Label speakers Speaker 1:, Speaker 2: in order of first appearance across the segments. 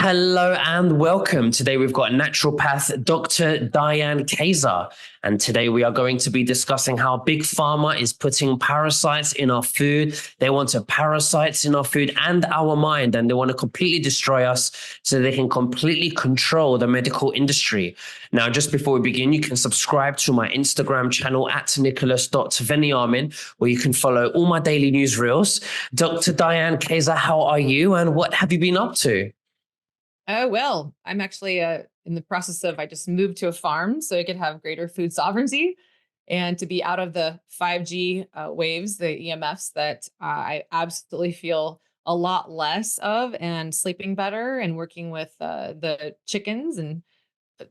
Speaker 1: Hello and welcome. Today we've got naturopath Dr. Diane Kazer. And today we are going to be discussing how Big Pharma is putting parasites in our food. They want to parasites in our food and our mind, and they want to completely destroy us so they can completely control the medical industry. Now, just before we begin, you can subscribe to my Instagram channel at nicholas.veniamin, where you can follow all my daily news reels. Dr. Diane Kazer, how are you and what have you been up to?
Speaker 2: Oh, well, I'm actually in the process of, I just moved to a farm so I could have greater food sovereignty and to be out of the 5G waves, the EMFs that I absolutely feel a lot less of, and sleeping better and working with the chickens and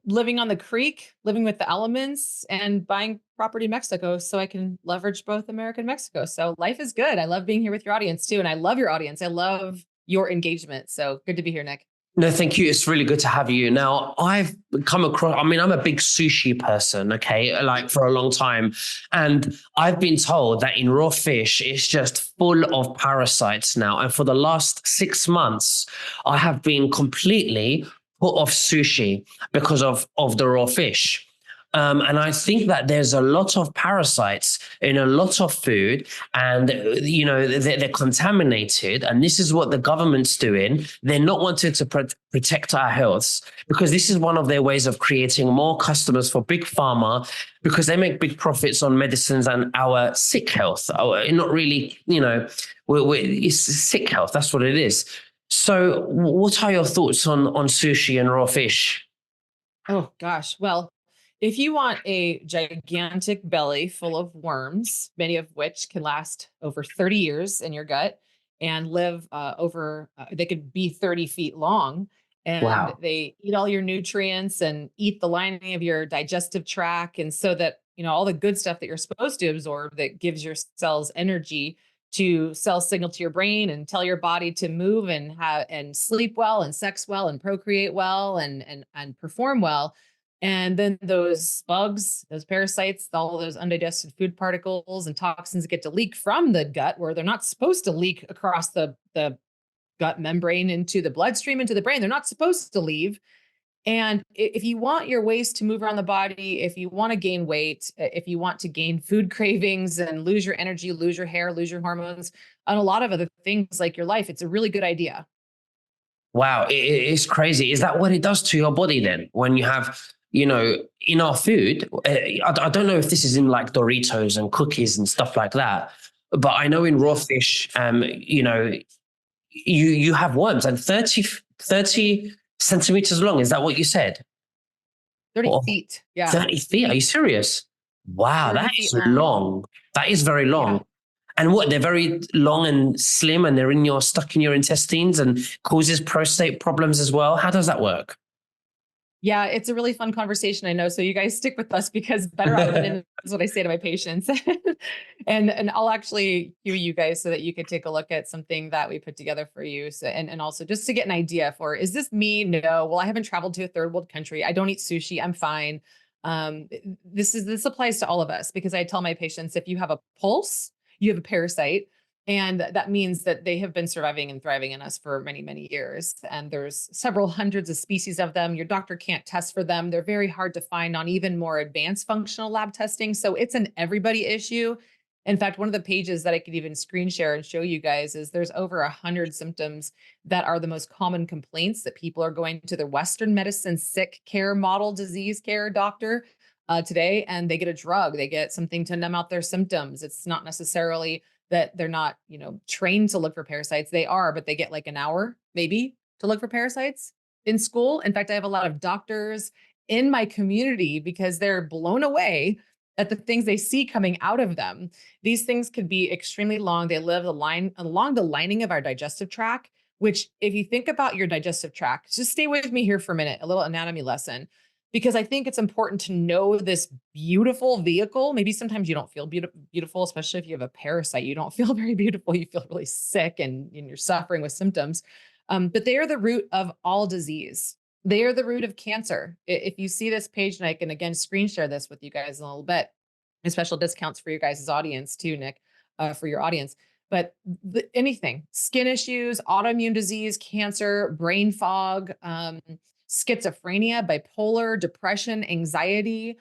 Speaker 2: living on the creek, living with the elements and buying property in Mexico so I can leverage both America and Mexico. So life is good. I love being here with your audience too. And I love your audience. I love your engagement. So good to be here, Nick.
Speaker 1: No, thank you. It's really good to have you. Now, I've come across, I'm a big sushi person, okay, like for a long time. And I've been told that in raw fish, it's just full of parasites now. And for the last 6 months, I have been completely put off sushi because of the raw fish. And I think that there's a lot of parasites in a lot of food, and they're contaminated. And this is what the government's doing. They're not wanting to protect our healths, because this is one of their ways of creating more customers for Big Pharma, because they make big profits on medicines and our sick health. Not really, it's sick health. That's what it is. So, what are your thoughts on sushi and raw fish?
Speaker 2: Oh, gosh. Well, if you want a gigantic belly full of worms, many of which can last over 30 years in your gut and live they could be 30 feet long, and
Speaker 1: Wow.
Speaker 2: they eat all your nutrients and eat the lining of your digestive tract. And so that, all the good stuff that you're supposed to absorb that gives your cells energy to cell signal to your brain and tell your body to move and have and sleep well and sex well and procreate well and perform well. And then those bugs, those parasites, all those undigested food particles and toxins get to leak from the gut where they're not supposed to leak across the gut membrane into the bloodstream, into the brain. They're not supposed to leave. And if you want your waste to move around the body, if you want to gain weight, if you want to gain food cravings and lose your energy, lose your hair, lose your hormones, and a lot of other things like your life, it's a really good idea.
Speaker 1: Wow, it's crazy. Is that what it does to your body then? When you have, in our food, I don't know if this is in like Doritos and cookies and stuff like that, but I know in raw fish, you have worms and 30 centimeters long. Is that what you said?
Speaker 2: 30
Speaker 1: Or
Speaker 2: feet. Yeah.
Speaker 1: 30 feet? Are you serious? Wow,
Speaker 2: 30
Speaker 1: that
Speaker 2: feet
Speaker 1: is
Speaker 2: long.
Speaker 1: long. That is very
Speaker 2: Yeah.
Speaker 1: long. And what, they're very long and slim and they're stuck in your intestines and causes prostate problems as well. How does that work?
Speaker 2: Yeah, it's a really fun conversation, I know. So you guys stick with us because better out of it in is what I say to my patients. And I'll actually cue you guys so that you could take a look at something that we put together for you. So and also just to get an idea for, is this me? No. Well, I haven't traveled to a third world country. I don't eat sushi. I'm fine. This applies to all of us, because I tell my patients, if you have a pulse, you have a parasite. And that means that they have been surviving and thriving in us for many, many years. And there's several hundreds of species of them. Your doctor can't test for them. They're very hard to find on even more advanced functional lab testing. So it's an everybody issue. In fact, one of the pages that I could even screen share and show you guys is there's over 100 symptoms that are the most common complaints that people are going to their Western medicine sick care model disease care doctor today, and they get a drug. They get something to numb out their symptoms. It's not necessarily that they're not, trained to look for parasites. They are, but they get like an hour maybe to look for parasites in school. In fact, I have a lot of doctors in my community because they're blown away at the things they see coming out of them. These things could be extremely long. They live along the lining of our digestive tract, which, if you think about your digestive tract, just stay with me here for a minute, a little anatomy lesson, because I think it's important to know this beautiful vehicle. Maybe sometimes you don't feel beautiful, especially if you have a parasite. You don't feel very beautiful. You feel really sick and you're suffering with symptoms. But they are the root of all disease. They are the root of cancer. If you see this page, and I can again screen share this with you guys in a little bit, and special discounts for your guys' audience too, Nick, for your audience. but anything, skin issues, autoimmune disease, cancer, brain fog, schizophrenia, bipolar, depression, anxiety,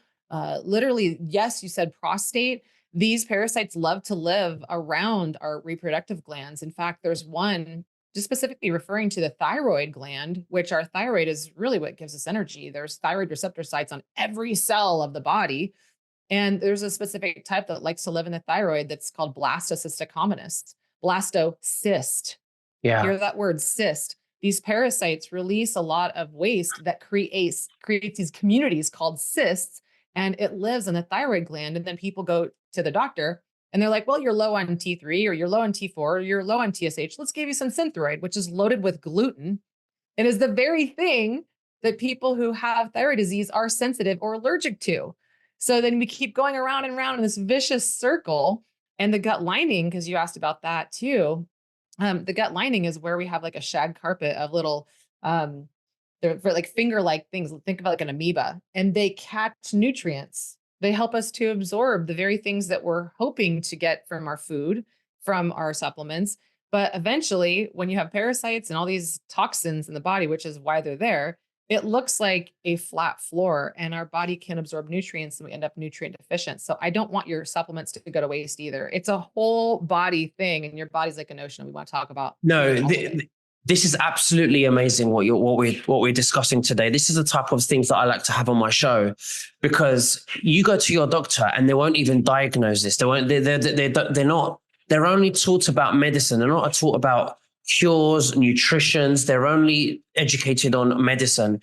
Speaker 2: literally, yes, you said prostate. These parasites love to live around our reproductive glands. In fact, there's one just specifically referring to the thyroid gland, which our thyroid is really what gives us energy. There's thyroid receptor sites on every cell of the body. And there's a specific type that likes to live in the thyroid that's called blastocystic hominis, blastocyst.
Speaker 1: Yeah.
Speaker 2: Hear that word, cyst. These parasites release a lot of waste that creates these communities called cysts, and it lives in the thyroid gland. And then people go to the doctor and they're like, well, you're low on T3 or you're low on T4 or you're low on TSH. Let's give you some Synthroid, which is loaded with gluten. It is the very thing that people who have thyroid disease are sensitive or allergic to. So then we keep going around and around in this vicious circle. And the gut lining, because you asked about that too, the gut lining is where we have like a shag carpet of little, they're for like finger-like things. Think about like an amoeba, and they catch nutrients. They help us to absorb the very things that we're hoping to get from our food, from our supplements. But eventually, when you have parasites and all these toxins in the body, which is why they're there, it looks like a flat floor and our body can absorb nutrients and we end up nutrient deficient. So I don't want your supplements to go to waste either. It's a whole body thing, and your body's like an ocean. We want to talk about.
Speaker 1: No, this is absolutely amazing what we're discussing today. This is the type of things that I like to have on my show, because you go to your doctor and they won't even diagnose this. They won't. They're not. They're only taught about medicine. They're not taught about cures, nutritions. They're only educated on medicine.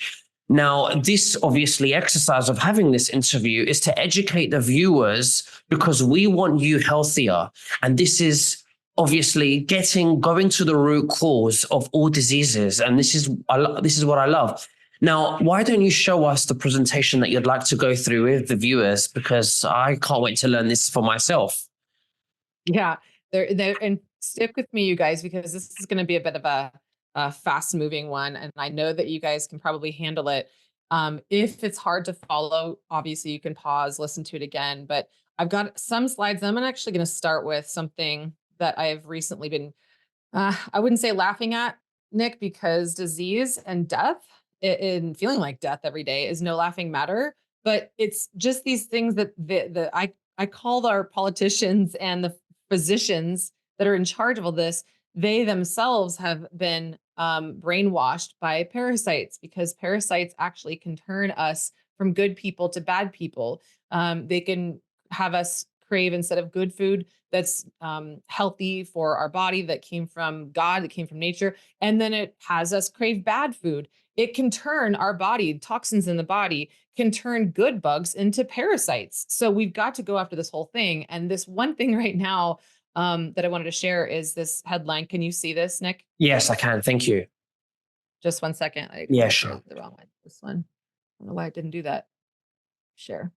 Speaker 1: Now, this obviously exercise of having this interview is to educate the viewers, because we want you healthier. And this is obviously going to the root cause of all diseases. And this is what I love. Now, why don't you show us the presentation that you'd like to go through with the viewers? Because I can't wait to learn this for myself.
Speaker 2: Yeah, and stick with me, you guys, because this is going to be a bit of a fast-moving one, and I know that you guys can probably handle it. If it's hard to follow, obviously you can pause, listen to it again. But I've got some slides. I'm actually going to start with something that I've recently been, I wouldn't say laughing at, Nick, because disease and death and feeling like death every day is no laughing matter. But it's just these things that I call our politicians and the physicians that are in charge of all this, they themselves have been brainwashed by parasites, because parasites actually can turn us from good people to bad people. They can have us crave, instead of good food that's healthy for our body, that came from God, that came from nature, and then it has us crave bad food. It can turn our body, toxins in the body can turn good bugs into parasites. So we've got to go after this whole thing. And this one thing right now that I wanted to share is this headline. Can you see this, Nick?
Speaker 1: Yes, I can. Thank you.
Speaker 2: Just 1 second.
Speaker 1: Yeah, sure.
Speaker 2: The wrong one. This one. I don't know why I didn't do that. Share.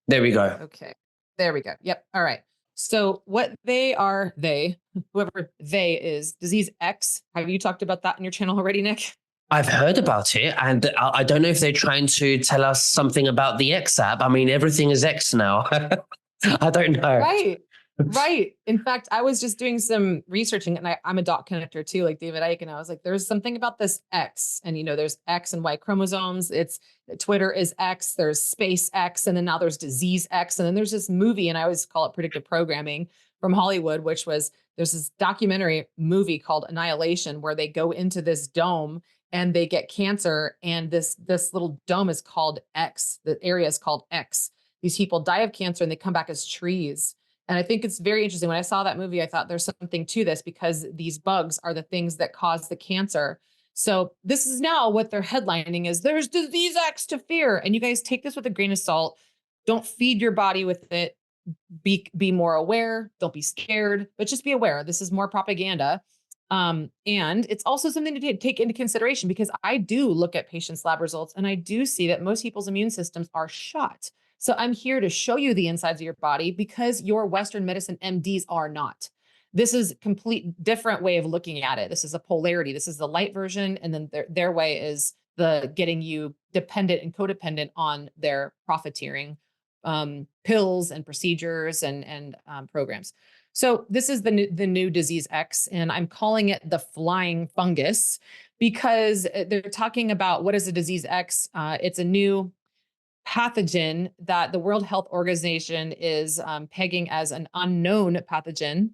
Speaker 1: There we go.
Speaker 2: Okay. There we go. Yep. All right. So what whoever they is, disease X. Have you talked about that on your channel already, Nick?
Speaker 1: I've heard about it, and I don't know if they're trying to tell us something about the X app. I mean, everything is X now. I don't know.
Speaker 2: Right. Right. In fact, I was just doing some researching, and I'm a dot connector too, like David Icke. And I was like, there's something about this X, and there's X and Y chromosomes. It's Twitter is X, there's space X, and then now there's disease X. And then there's this movie, and I always call it predictive programming, from Hollywood, which was, there's this documentary movie called Annihilation, where they go into this dome and they get cancer. And this little dome is called X. The area is called X. These people die of cancer and they come back as trees. And I think it's very interesting. When I saw that movie, I thought there's something to this, because these bugs are the things that cause the cancer. So this is now what their headlining is. There's disease X to fear. And you guys take this with a grain of salt. Don't feed your body with it. Be more aware. Don't be scared, but just be aware. This is more propaganda. And it's also something to take into consideration, because I do look at patients' lab results and I do see that most people's immune systems are shot. So I'm here to show you the insides of your body, because your Western medicine MDs are not. This is a complete different way of looking at it. This is a polarity. This is the light version. And then their way is the getting you dependent and codependent on their profiteering pills and procedures and programs. So this is the new disease X, and I'm calling it the flying fungus because they're talking about what is a disease X. It's a new pathogen that the World Health Organization is pegging as an unknown pathogen.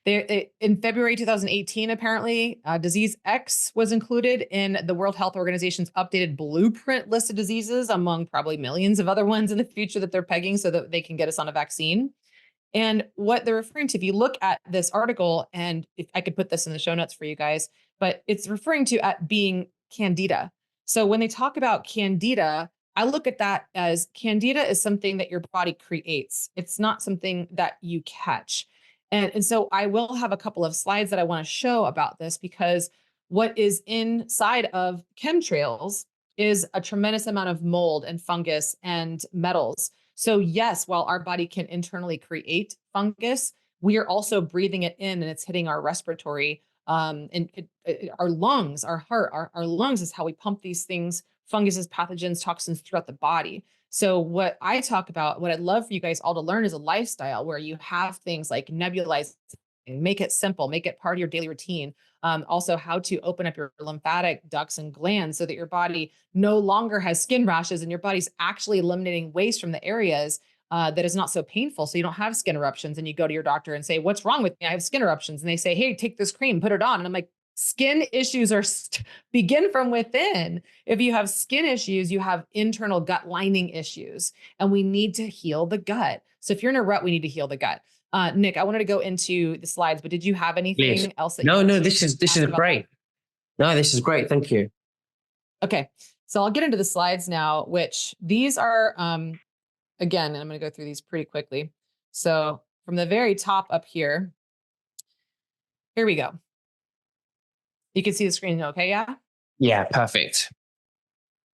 Speaker 2: In February 2018, apparently, disease X was included in the World Health Organization's updated blueprint list of diseases, among probably millions of other ones in the future that they're pegging so that they can get us on a vaccine. And what they're referring to, if you look at this article, and if I could put this in the show notes for you guys, but it's referring to at being candida. So when they talk about candida, I look at that as candida is something that your body creates. It's not something that you catch. And so I will have a couple of slides that I want to show about this because what is inside of chemtrails is a tremendous amount of mold and fungus and metals. So yes, while our body can internally create fungus, we are also breathing it in and it's hitting our respiratory, our lungs, our heart, our lungs is how we pump these things, funguses, pathogens, toxins throughout the body. So what I talk about, what I'd love for you guys all to learn is a lifestyle where you have things like nebulizing, make it simple, make it part of your daily routine. Also how to open up your lymphatic ducts and glands so that your body no longer has skin rashes and your body's actually eliminating waste from the areas that is not so painful. So you don't have skin eruptions and you go to your doctor and say, what's wrong with me? I have skin eruptions. And they say, hey, take this cream, put it on. And I'm like, skin issues begin from within. If you have skin issues, you have internal gut lining issues, and we need to heal the gut. So if you're in a rut, we need to heal the gut. Nick, I wanted to go into the slides, but did you have anything else that you
Speaker 1: No,
Speaker 2: wanted
Speaker 1: no,
Speaker 2: to
Speaker 1: this is
Speaker 2: ask about
Speaker 1: great. No, this is great. Thank you.
Speaker 2: Okay, so I'll get into the slides now, which these are, again, and I'm going to go through these pretty quickly. So from the very top up here we go. You can see the screen, okay? Yeah.
Speaker 1: Yeah, perfect.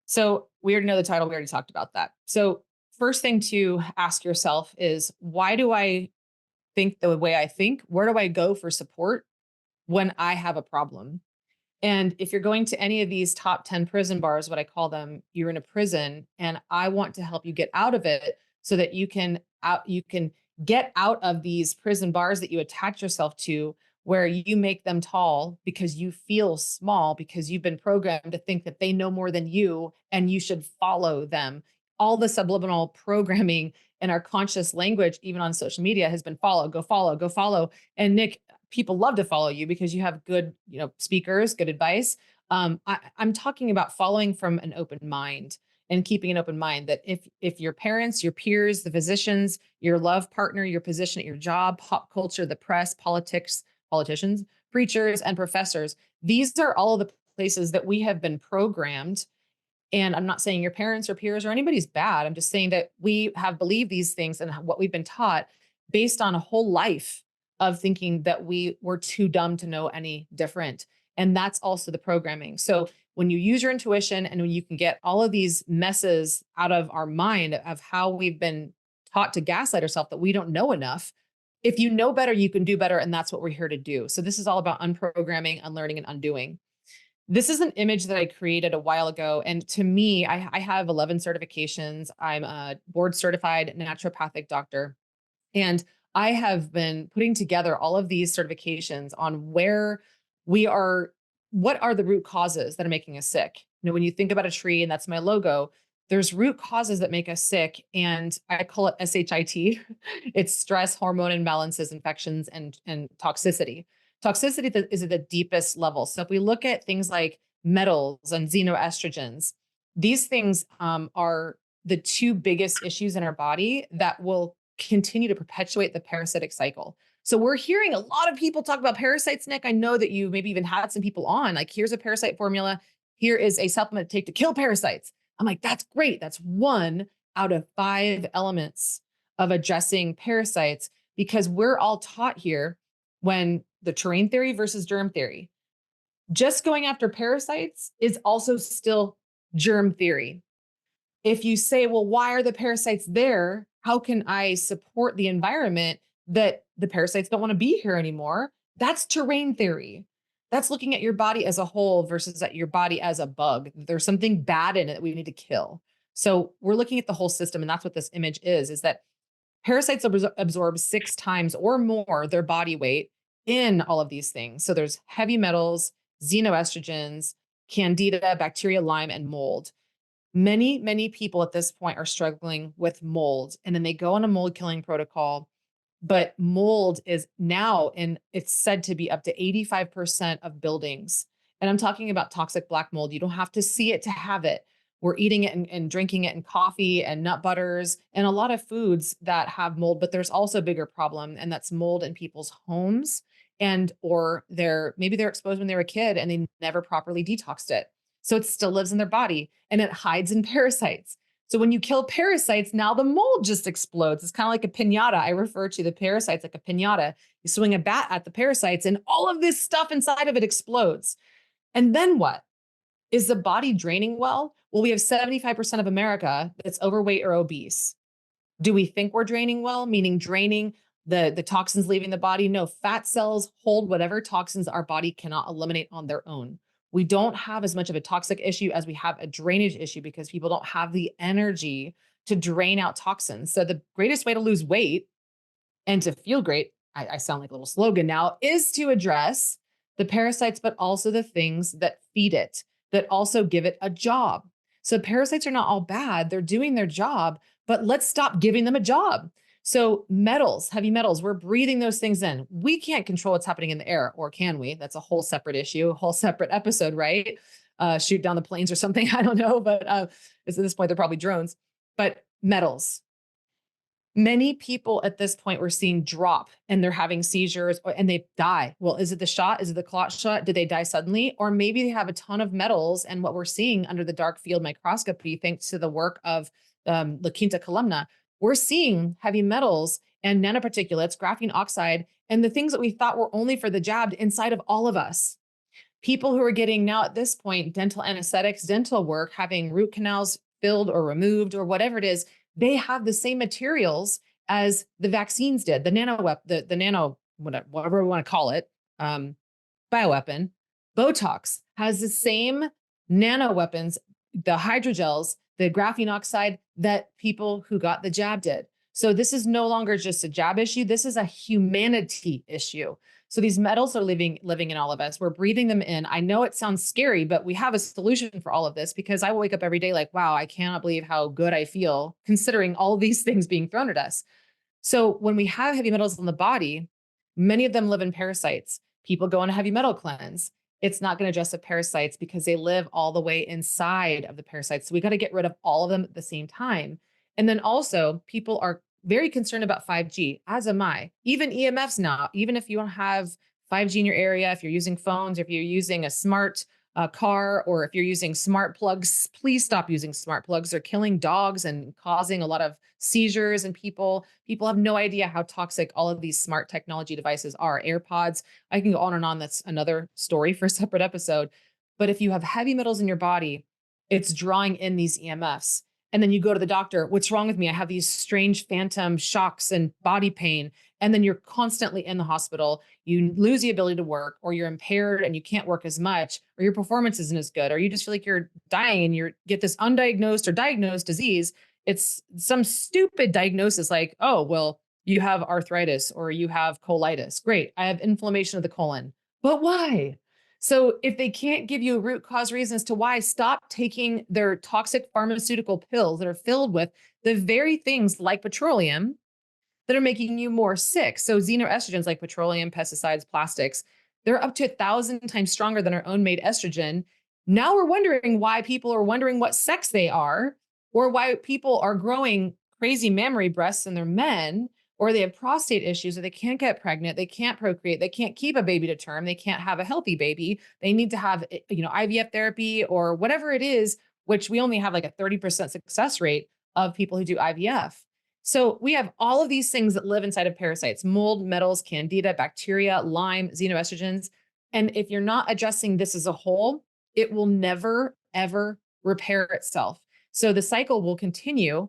Speaker 2: So we already know the title. We already talked about that. So first thing to ask yourself is, why do I think the way I think? Where do I go for support when I have a problem? And if you're going to any of these top 10 prison bars, what I call them, you're in a prison, and I want to help you get out of it so that you can get out of these prison bars that you attach yourself to, where you make them tall because you feel small, because you've been programmed to think that they know more than you and you should follow them. All the subliminal programming in our conscious language, even on social media, has been follow, go follow, go follow. And Nick, people love to follow you because you have good, speakers, good advice. I'm talking about following from an open mind and keeping an open mind, that if your parents, your peers, the physicians, your love partner, your position at your job, pop culture, the press, politicians, preachers, and professors, these are all of the places that we have been programmed. And I'm not saying your parents or peers or anybody's bad. I'm just saying that we have believed these things and what we've been taught based on a whole life of thinking that we were too dumb to know any different. And that's also the programming. So when you use your intuition and when you can get all of these messes out of our mind of how we've been taught to gaslight ourselves that we don't know enough, if you know better, you can do better. And that's what we're here to do. So this is all about unprogramming, unlearning, and undoing. This is an image that I created a while ago. And to me, I have 11 certifications. I'm a board certified naturopathic doctor. And I have been putting together all of these certifications on where we are, what are the root causes that are making us sick? When you think about a tree, and that's my logo, there's root causes that make us sick. And I call it SHIT. It's stress, hormone imbalances, infections, and toxicity. Toxicity is at the deepest level. So if we look at things like metals and xenoestrogens, these things are the two biggest issues in our body that will continue to perpetuate the parasitic cycle. So we're hearing a lot of people talk about parasites, Nick. I know that you maybe even had some people on, like, here's a parasite formula. Here is a supplement to take to kill parasites. I'm like, that's great. That's 1 out of 5 elements of addressing parasites, because we're all taught here, when the terrain theory versus germ theory, just going after parasites is also still germ theory. If you say, well, why are the parasites there? How can I support the environment that the parasites don't want to be here anymore? That's terrain theory. That's looking at your body as a whole versus at your body as a bug. There's something bad in it that we need to kill. So we're looking at the whole system. And that's what this image is that Parasites absorb 6 times or more their body weight in all of these things. So there's heavy metals, xenoestrogens, candida, bacteria, Lyme, and mold. Many people at this point are struggling with mold, and then they go on a mold killing protocol. But mold is now it's said to be up to 85% of buildings. And I'm talking about toxic black mold. You don't have to see it to have it. We're eating it and drinking it in coffee and nut butters and a lot of foods that have mold, but there's also a bigger problem, and that's mold in people's homes, and or maybe they're exposed when they were a kid and they never properly detoxed it. So it still lives in their body and it hides in parasites. So when you kill parasites, now the mold just explodes. It's kind of like a piñata. I refer to the parasites like a piñata. You swing a bat at the parasites and all of this stuff inside of it explodes. And then what? Is the body draining well? Well, we have 75% of America that's overweight or obese. Do we think we're draining well, meaning draining the toxins leaving the body? No, fat cells hold whatever toxins our body cannot eliminate on their own. We don't have as much of a toxic issue as we have a drainage issue because people don't have the energy to drain out toxins. So the greatest way to lose weight and to feel great, I sound like a little slogan now, is to address the parasites, but also the things that feed it, that also give it a job. So parasites are not all bad. They're doing their job, but let's stop giving them a job. So metals, heavy metals, we're breathing those things in. We can't control what's happening in the air, or can we? That's a whole separate issue, a whole separate episode, right? Shoot down the planes or something. I don't know, but at this point, they're probably drones. But metals, many people at this point we're seeing drop and they're having seizures and they die. Well, is it the shot? Is it the clot shot? Did they die suddenly? Or maybe they have a ton of metals. And what we're seeing under the dark field microscopy, thanks to the work of La Quinta Columna, we're seeing heavy metals and nanoparticulates, graphene oxide, and the things that we thought were only for the jabbed inside of all of us. People who are getting now at this point dental anesthetics, dental work, having root canals filled or removed or whatever it is, they have the same materials as the vaccines did, the nano, whatever we want to call it, bioweapon. Botox has the same nano weapons, the hydrogels, the graphene oxide that people who got the jab did. So this is no longer just a jab issue. This is a humanity issue. So these metals are living in all of us. We're breathing them in. I know it sounds scary, but we have a solution for all of this, because I will wake up every day like, wow, I cannot believe how good I feel considering all of these things being thrown at us. So when we have heavy metals in the body, many of them live in parasites. People go on a heavy metal cleanse. It's not going to address the parasites because they live all the way inside of the parasites. So we got to get rid of all of them at the same time. And then also people are very concerned about 5G, as am I. Even EMFs now, even if you don't have 5G in your area, if you're using phones, if you're using a smart car, or if you're using smart plugs, please stop using smart plugs. They're killing dogs and causing a lot of seizures, and people have no idea how toxic all of these smart technology devices are. AirPods, I can go on and on. That's another story for a separate episode. But if you have heavy metals in your body, it's drawing in these EMFs. And then you go to the doctor, what's wrong with me? I have these strange phantom shocks and body pain. And then you're constantly in the hospital. You lose the ability to work, or you're impaired and you can't work as much, or your performance isn't as good, or you just feel like you're dying and you get this undiagnosed or diagnosed disease. It's some stupid diagnosis like, oh, well, you have arthritis or you have colitis. Great. I have inflammation of the colon. But why? So if they can't give you a root cause reason as to why, stop taking their toxic pharmaceutical pills that are filled with the very things like petroleum that are making you more sick. So xenoestrogens like petroleum, pesticides, plastics, they're up to 1,000 times stronger than our own made estrogen. Now we're wondering why people are wondering what sex they are, or why people are growing crazy mammary breasts in their men, or they have prostate issues, or they can't get pregnant, they can't procreate, they can't keep a baby to term, they can't have a healthy baby. They need to have, IVF therapy or whatever it is, which we only have like a 30% success rate of people who do IVF. So we have all of these things that live inside of parasites: mold, metals, candida, bacteria, Lyme, xenoestrogens. And if you're not addressing this as a whole, it will never, ever repair itself. So the cycle will continue.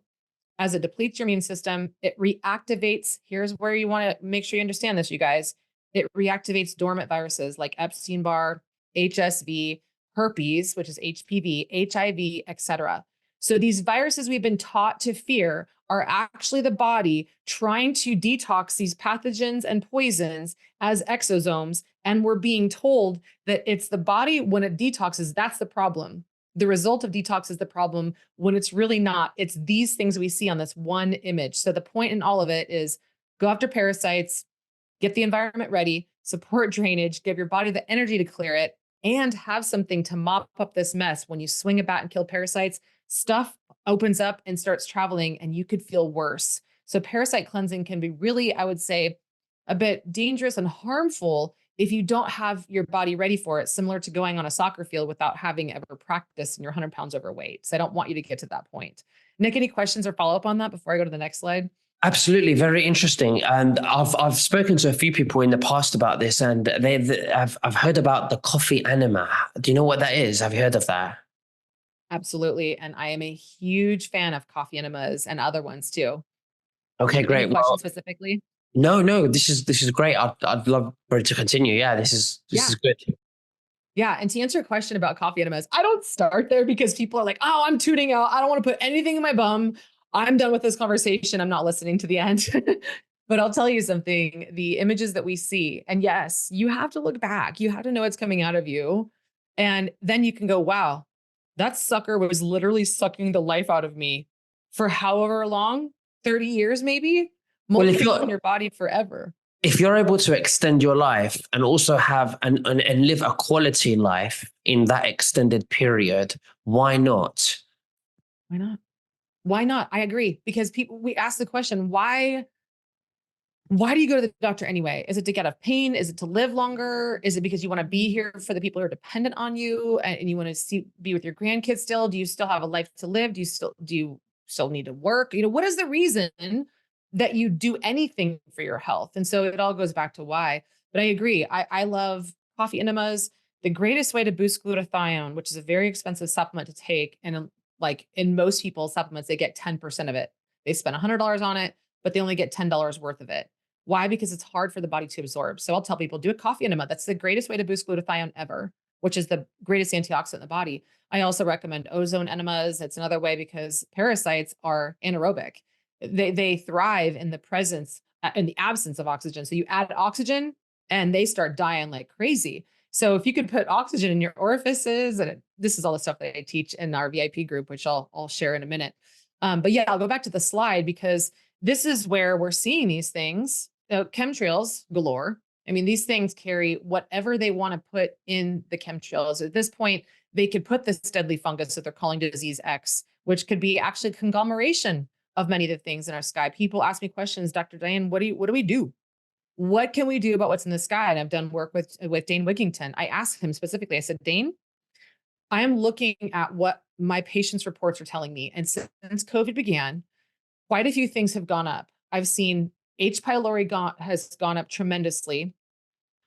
Speaker 2: As it depletes your immune system, it reactivates. Here's where you want to make sure you understand this, you guys. It reactivates dormant viruses like Epstein-Barr, HSV, herpes, which is HPV, HIV, etc. So these viruses we've been taught to fear are actually the body trying to detox these pathogens and poisons as exosomes. And we're being told that it's the body when it detoxes, that's the problem. The result of detox is the problem when it's really not. It's these things we see on this one image. So the point in all of it is go after parasites, get the environment ready, support drainage, give your body the energy to clear it, and have something to mop up this mess. When you swing a bat and kill parasites, stuff opens up and starts traveling, and you could feel worse. So parasite cleansing can be really, I would say, a bit dangerous and harmful if you don't have your body ready for it, similar to going on a soccer field without having ever practiced and you're 100 pounds overweight. So I don't want you to get to that point. Nick, any questions or follow up on that before I go to the next slide?
Speaker 1: Absolutely, very interesting. And I've spoken to a few people in the past about this, and I've heard about the coffee enema. Do you know what that is? Have you heard of that?
Speaker 2: Absolutely. And I am a huge fan of coffee enemas and other ones too.
Speaker 1: Okay,
Speaker 2: Any
Speaker 1: great. Well,
Speaker 2: questions specifically?
Speaker 1: no, this is great. I'd love for it to continue. Yeah, this
Speaker 2: Yeah.
Speaker 1: is good.
Speaker 2: Yeah. And to answer your question about coffee enemas, I don't start there because people are like, oh, I'm tuning out. I don't want to put anything in my bum. I'm done with this conversation. I'm not listening to the end. But I'll tell you something, the images that we see, and yes, you have to look back. You have to know what's coming out of you. And then you can go, wow, that sucker was literally sucking the life out of me for however long, 30 years maybe,
Speaker 1: Well,
Speaker 2: molding in your body forever.
Speaker 1: if you're able to extend your life and also have and live a quality life in that extended period, why not?
Speaker 2: Why not? Why not? I agree. Because people, we ask the question, why do you go to the doctor anyway? Is it to get out of pain? Is it to live longer? Is it because you want to be here for the people who are dependent on you and you want to be with your grandkids still? Do you still have a life to live? Do you still need to work? What is the reason that you do anything for your health? And so it all goes back to why. But I agree. I love coffee enemas. The greatest way to boost glutathione, which is a very expensive supplement to take, and like in most people's supplements, they get 10% of it. They spend $100 on it, but they only get $10 worth of it. Why? Because it's hard for the body to absorb. So I'll tell people, do a coffee enema. That's the greatest way to boost glutathione ever, which is the greatest antioxidant in the body. I also recommend ozone enemas. It's another way because parasites are anaerobic. They thrive in the presence, in the absence of oxygen. So you add oxygen and they start dying like crazy. So if you could put oxygen in your orifices, and this is all the stuff that I teach in our VIP group, which I'll share in a minute. But yeah, I'll go back to the slide because this is where we're seeing these things, chemtrails galore. I mean, these things carry whatever they want to put in the chemtrails. At this point, they could put this deadly fungus that they're calling disease X, which could be actually a conglomeration of many of the things in our sky. People ask me questions, Dr. Diane, what do we do? What can we do about what's in the sky? And I've done work with Dane Wigington. I asked him specifically, I said, Dane, I am looking at what my patients' reports are telling me. And since COVID began, quite a few things have gone up. I've seen H. pylori has gone up tremendously.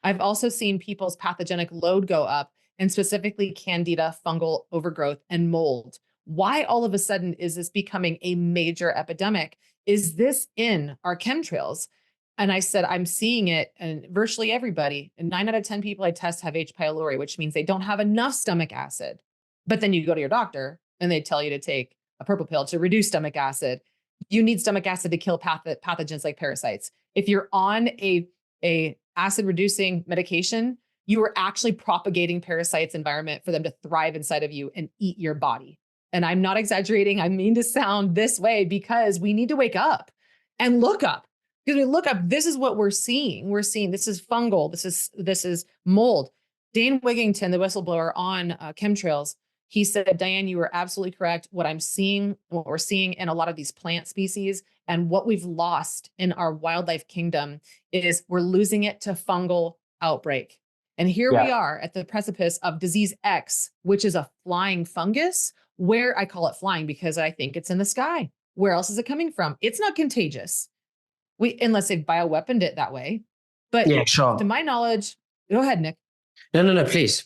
Speaker 2: I've also seen people's pathogenic load go up, and specifically candida, fungal overgrowth, and mold. Why all of a sudden is this becoming a major epidemic? Is this in our chemtrails? And I said, I'm seeing it in virtually everybody. And 9 out of 10 people I test have H. pylori, which means they don't have enough stomach acid. But then you go to your doctor and they tell you to take a purple pill to reduce stomach acid. You need stomach acid to kill pathogens like parasites. If you're on a acid reducing medication, you are actually propagating parasites environment for them to thrive inside of you and eat your body. And I'm not exaggerating. I mean to sound this way because we need to wake up and look up. Because we look up, this is what we're seeing. We're seeing this is fungal. This is mold. Dane Wigington, the whistleblower on chemtrails, he said, Diane, you were absolutely correct. What we're seeing in a lot of these plant species and what we've lost in our wildlife kingdom is we're losing it to fungal outbreak. And here we are at the precipice of disease X, which is a flying fungus, where I call it flying because I think it's in the sky. Where else is it coming from? It's not contagious. Unless they've bioweaponed it that way. But
Speaker 1: Yeah, sure.
Speaker 2: to my knowledge, go ahead, Nick.
Speaker 1: No, please.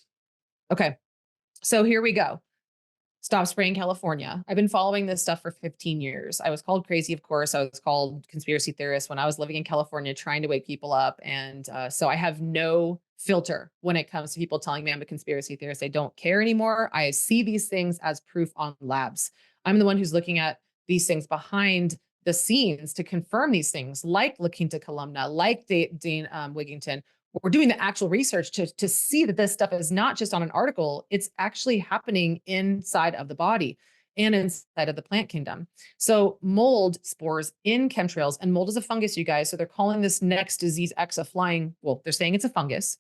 Speaker 2: Okay. So here we go. Stop spraying California. I've been following this stuff for 15 years. I was called crazy, of course. I was called conspiracy theorist when I was living in California, trying to wake people up. And so I have no filter when it comes to people telling me I'm a conspiracy theorist. I don't care anymore. I see these things as proof on labs. I'm the one who's looking at these things behind the scenes to confirm these things, like La Quinta Columna, like Dean Wigington. We're doing the actual research to see that this stuff is not just on an article, it's actually happening inside of the body and inside of the plant kingdom. So mold spores in chemtrails, and mold is a fungus, you guys. So they're calling this next disease X a flying, well, they're saying it's a fungus.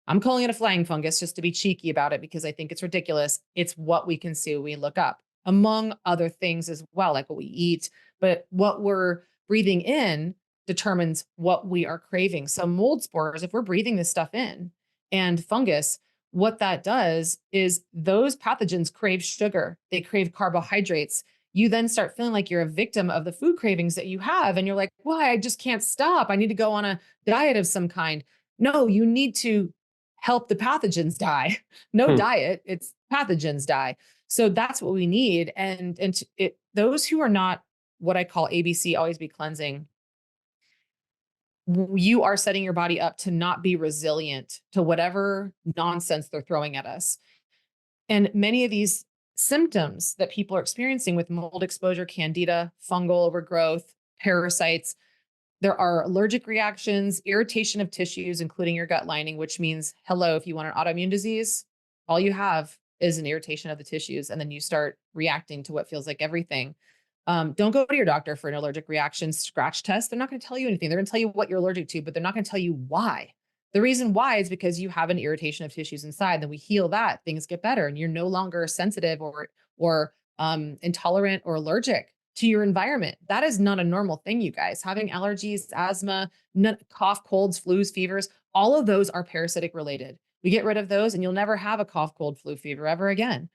Speaker 2: I'm calling it a flying fungus just to be cheeky about it because I think it's ridiculous. It's what we can see when we look up, among other things as well, like what we eat, but what we're breathing in determines what we are craving. So mold spores, if we're breathing this stuff in, and fungus, what that does is those pathogens crave sugar, they crave carbohydrates. You then start feeling like you're a victim of the food cravings that you have. And you're like, why? I just can't stop. I need to go on a diet of some kind. No, you need to help the pathogens die. No diet, it's pathogens die. So that's what we need. And those who are not what I call ABC, always be cleansing, you are setting your body up to not be resilient to whatever nonsense they're throwing at us. And many of these symptoms that people are experiencing with mold exposure, candida, fungal overgrowth, parasites, there are allergic reactions, irritation of tissues, including your gut lining, which means, hello, if you want an autoimmune disease, all you have is an irritation of the tissues. And then you start reacting to what feels like everything. Don't go to your doctor for an allergic reaction scratch test. They're not going to tell you anything. They're going to tell you what you're allergic to, but they're not going to tell you why. The reason why is because you have an irritation of tissues inside. Then we heal that, things get better, and you're no longer sensitive or intolerant or allergic to your environment. That is not a normal thing, you guys. Having allergies, asthma, cough, colds, flus, fevers, all of those are parasitic related. We get rid of those and you'll never have a cough, cold, flu, fever ever again.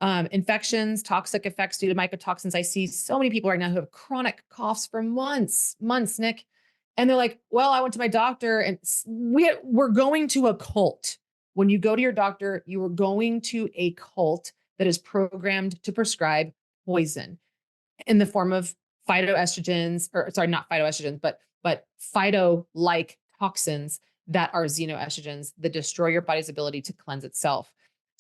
Speaker 2: Infections, toxic effects due to mycotoxins. I see so many people right now who have chronic coughs for months, Nick. And they're like, well, I went to my doctor and we're going to a cult. When you go to your doctor, you are going to a cult that is programmed to prescribe poison in the form of phytoestrogens, or sorry, not phytoestrogens, but phyto-like toxins that are xenoestrogens that destroy your body's ability to cleanse itself.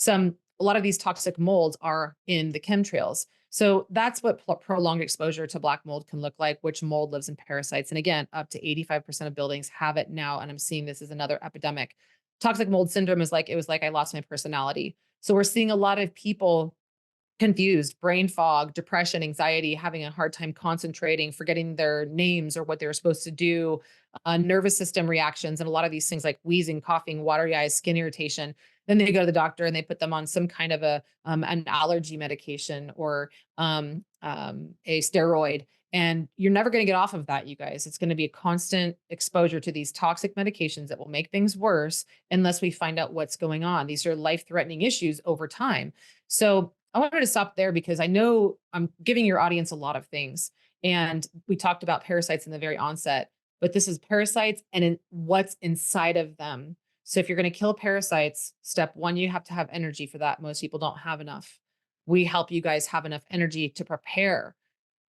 Speaker 2: A lot of these toxic molds are in the chemtrails. So that's what prolonged exposure to black mold can look like, which mold lives in parasites. And again, up to 85% of buildings have it now. And I'm seeing this as another epidemic. Toxic mold syndrome is like, it was like I lost my personality. So we're seeing a lot of people confused, brain fog, depression, anxiety, having a hard time concentrating, forgetting their names or what they were supposed to do, nervous system reactions, and a lot of these things like wheezing, coughing, watery eyes, skin irritation. Then they go to the doctor and they put them on some kind of an allergy medication or a steroid. And you're never going to get off of that, you guys. It's going to be a constant exposure to these toxic medications that will make things worse unless we find out what's going on. These are life-threatening issues over time. So I wanted to stop there because I know I'm giving your audience a lot of things. And we talked about parasites in the very onset, but this is parasites and what's inside of them. So if you're going to kill parasites, step one, you have to have energy for that. Most people don't have enough. We help you guys have enough energy to prepare.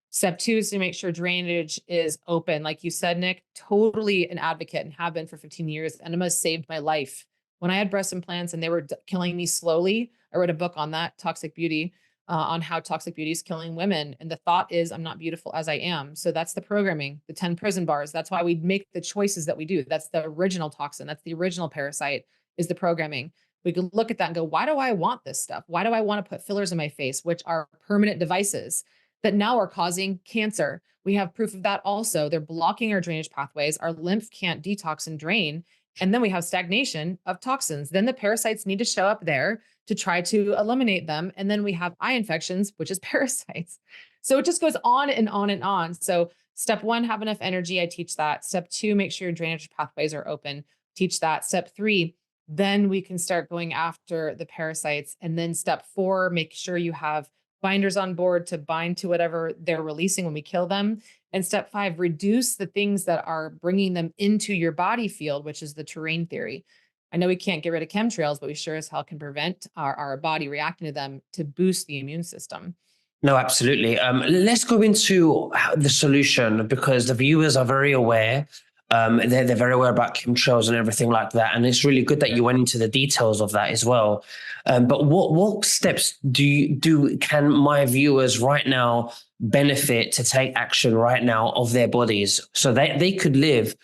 Speaker 2: Step two is to make sure drainage is open. Like you said, Nick, totally an advocate and have been for 15 years. Enema saved my life. When I had breast implants and they were killing me slowly, I wrote a book on that, Toxic Beauty, on how toxic beauty is killing women. And the thought is I'm not beautiful as I am. So that's the programming, the 10 prison bars. That's why we make the choices that we do. That's the original toxin. That's the original parasite, is the programming. We could look at that and go, why do I want this stuff? Why do I want to put fillers in my face, which are permanent devices that now are causing cancer? We have proof of that also. They're blocking our drainage pathways. Our lymph can't detox and drain. And then we have stagnation of toxins. Then the parasites need to show up there to try to eliminate them. And then we have eye infections, which is parasites. So it just goes on and on and on. So step one, have enough energy. I teach that. Step two, make sure your drainage pathways are open. Teach that. Step three, then we can start going after the parasites. And then step four, make sure you have binders on board to bind to whatever they're releasing when we kill them. And step five, reduce the things that are bringing them into your body field, which is the terrain theory. I know we can't get rid of chemtrails, but we sure as hell can prevent our body reacting to them to boost the immune system.
Speaker 1: No, absolutely. Let's go into the solution, because the viewers are very aware. They're very aware about chemtrails and everything like that. And it's really good that you went into the details of that as well. But what steps can my viewers right now benefit to take action right now of their bodies so they could live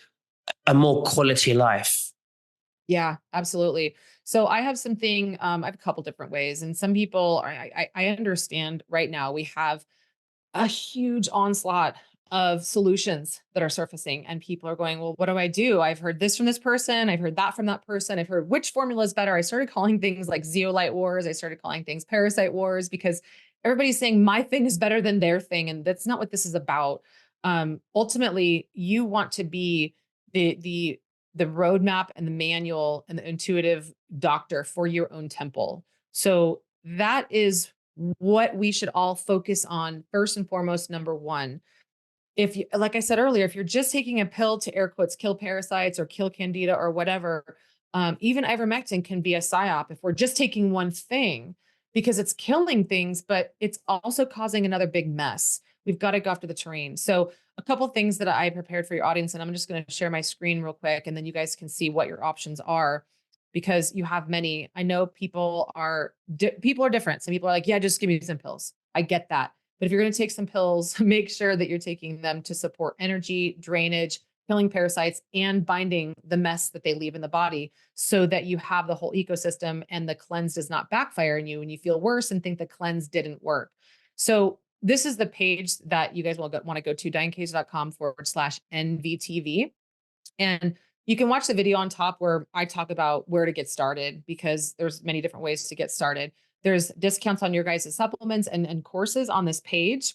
Speaker 1: a more quality life.
Speaker 2: Yeah, absolutely. So I have something, I have a couple different ways, and some people are, I understand right now we have a huge onslaught of solutions that are surfacing, and people are going, well, what do I do? I've heard this from this person. I've heard that from that person. I've heard which formula is better. I started calling things like zeolite wars. I started calling things parasite wars because everybody's saying my thing is better than their thing. And that's not what this is about. Ultimately, you want to be the roadmap and the manual and the intuitive doctor for your own temple. So that is what we should all focus on first and foremost. Number one, if you, like I said earlier, if you're just taking a pill to air quotes kill parasites or kill candida or whatever, even ivermectin can be a psyop if we're just taking one thing, because it's killing things, but it's also causing another big mess. We've got to go after the terrain. So a couple of things that I prepared for your audience, and I'm just going to share my screen real quick, and then you guys can see what your options are, because you have many. I know people are different. Some people are like, yeah, just give me some pills. I get that. But if you're going to take some pills, make sure that you're taking them to support energy, drainage, killing parasites, and binding the mess that they leave in the body, so that you have the whole ecosystem and the cleanse does not backfire on you and you feel worse and think the cleanse didn't work. So this is the page that you guys will want to go to, dianekazer.com/NVTV. And you can watch the video on top where I talk about where to get started, because there's many different ways to get started. There's discounts on your guys' supplements and courses on this page.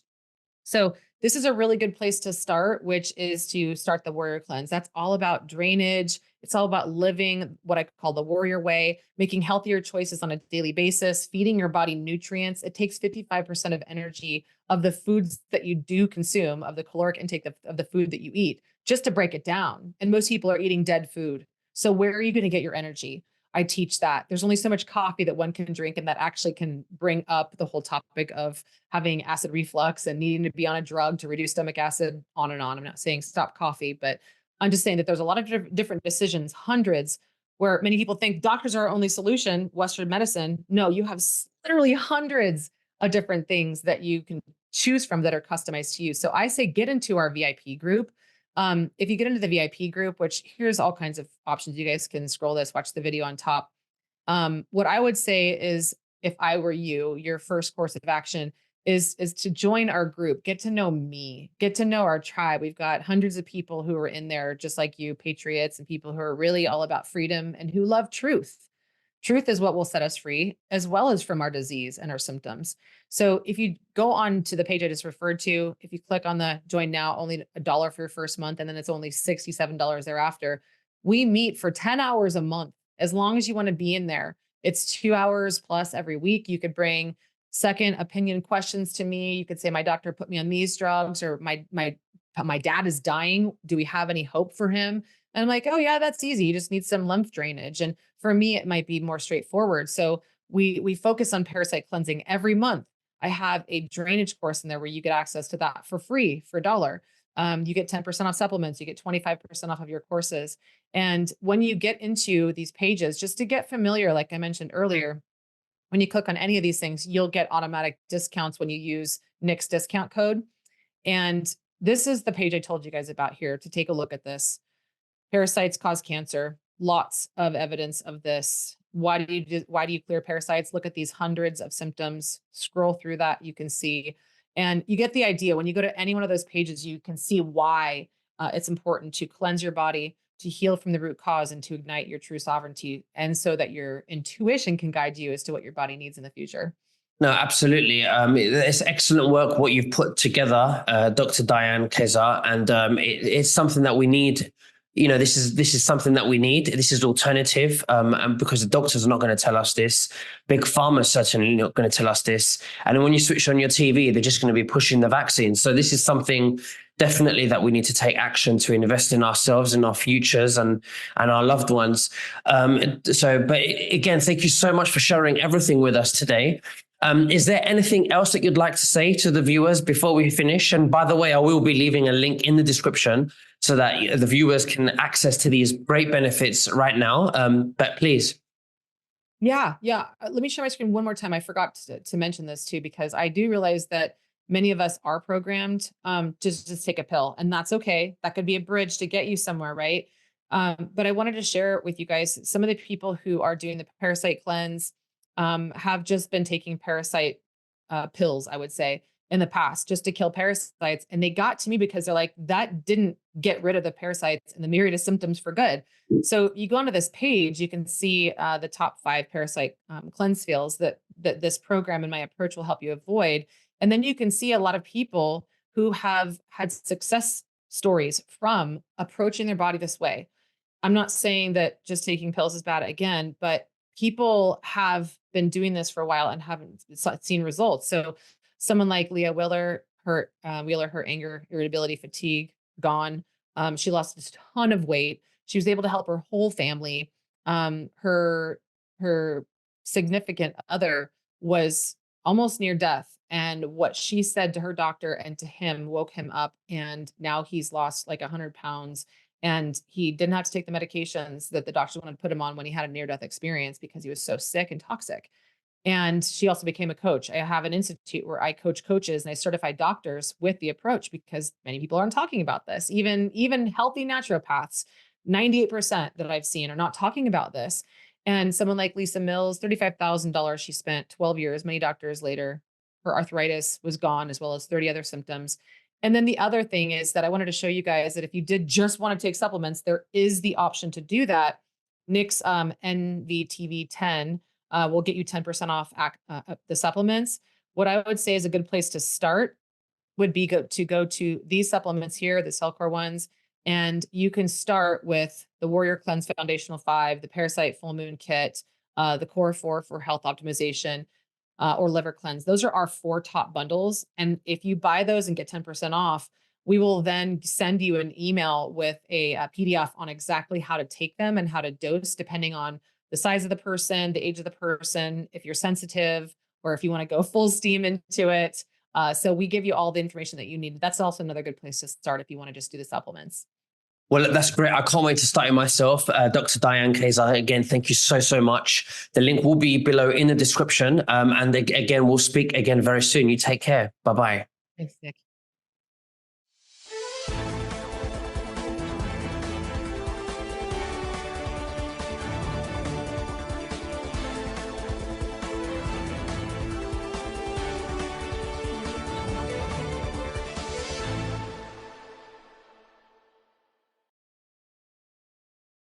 Speaker 2: So this is a really good place to start, which is to start the warrior cleanse. That's all about drainage. It's all about living what I call the warrior way, making healthier choices on a daily basis, feeding your body nutrients. It takes 55% of energy of the foods that you do consume, of the caloric intake of the food that you eat, just to break it down. And most people are eating dead food. So where are you going to get your energy? I teach that there's only so much coffee that one can drink, and that actually can bring up the whole topic of having acid reflux and needing to be on a drug to reduce stomach acid, on and on. I'm not saying stop coffee, but I'm just saying that there's a lot of different decisions, hundreds, where many people think doctors are our only solution, Western medicine. No, you have literally hundreds of different things that you can choose from that are customized to you. So I say get into our VIP group. If you get into the VIP group, which here's all kinds of options, you guys can scroll this, watch the video on top. What I would say is, if I were you, your first course of action is to join our group, get to know me, get to know our tribe. We've got hundreds of people who are in there, just like you, patriots, and people who are really all about freedom and who love truth. Truth is what will set us free, as well as from our disease and our symptoms. So if you go on to the page I just referred to, if you click on the join now, only $1 for your first month, and then it's only $67 thereafter. We meet for 10 hours a month, as long as you want to be in there. It's 2 hours plus every week. You could bring second opinion questions to me. You could say, my doctor put me on these drugs, or my dad is dying. Do we have any hope for him? And I'm like, oh yeah, that's easy. You just need some lymph drainage. And for me, it might be more straightforward. So we focus on parasite cleansing every month. I have a drainage course in there where you get access to that for free for $1. You get 10% off supplements. You get 25% off of your courses. And when you get into these pages, just to get familiar, like I mentioned earlier, when you click on any of these things, you'll get automatic discounts when you use Nick's discount code. And this is the page I told you guys about here to take a look at this. Parasites cause cancer. Lots of evidence of this. Why do you clear parasites? Look at these hundreds of symptoms. Scroll through that, you can see. And you get the idea. When you go to any one of those pages, you can see why it's important to cleanse your body, to heal from the root cause, and to ignite your true sovereignty. And so that your intuition can guide you as to what your body needs in the future.
Speaker 1: No, absolutely. It's excellent work what you've put together, Dr. Diane Kazer, and it's something that we need. You know, this is something that we need. This is alternative, and because the doctors are not going to tell us this, big pharma is certainly not going to tell us this. And when you switch on your TV, they're just going to be pushing the vaccine. So this is something definitely that we need to take action to invest in ourselves, in our futures, and our loved ones. But again, thank you so much for sharing everything with us today. Is there anything else that you'd like to say to the viewers before we finish? And by the way, I will be leaving a link in the description so that the viewers can access to these great benefits right now. But please.
Speaker 2: Yeah. Let me share my screen one more time. I forgot to mention this too, because I do realize that many of us are programmed to just take a pill, and that's okay. That could be a bridge to get you somewhere, right? But I wanted to share with you guys some of the people who are doing the Parasite cleanse have just been taking Parasite pills, I would say, in the past just to kill parasites. And they got to me because they're like, that didn't get rid of the parasites and the myriad of symptoms for good. So you go onto this page, you can see the top 5 parasite cleanse fails that this program and my approach will help you avoid. And then you can see a lot of people who have had success stories from approaching their body this way. I'm not saying that just taking pills is bad again, but people have been doing this for a while and haven't seen results. So someone like Leah Wheeler, her anger, irritability, fatigue, gone. She lost a ton of weight. She was able to help her whole family. Her significant other was almost near death. And what she said to her doctor and to him woke him up. And now he's lost like 100 pounds. And he didn't have to take the medications that the doctors wanted to put him on when he had a near-death experience because he was so sick and toxic. And she also became a coach. I have an institute where I coach coaches and I certify doctors with the approach because many people aren't talking about this. Even healthy naturopaths, 98% that I've seen are not talking about this. And someone like Lisa Mills, $35,000 she spent, 12 years, many doctors later, her arthritis was gone as well as 30 other symptoms. And then the other thing is that I wanted to show you guys that if you did just want to take supplements, there is the option to do that. Nick's NVTV10 will get you 10% off the supplements. What I would say is a good place to start would be go to these supplements here, the Cellcore ones. And you can start with the Warrior Cleanse Foundational 5, the Parasite Full Moon Kit, the Core 4 for health optimization, or Liver Cleanse. Those are our 4 top bundles. And if you buy those and get 10% off, we will then send you an email with a PDF on exactly how to take them and how to dose, depending on the size of the person, the age of the person, if you're sensitive, or if you want to go full steam into it. So we give you all the information that you need. That's also another good place to start if you want to just do the supplements.
Speaker 1: Well, that's great. I can't wait to start it myself. Dr. Diane Kazer, again, thank you so much. The link will be below in the description. And again, we'll speak again very soon. You take care. Bye-bye.
Speaker 2: Thanks, Nick.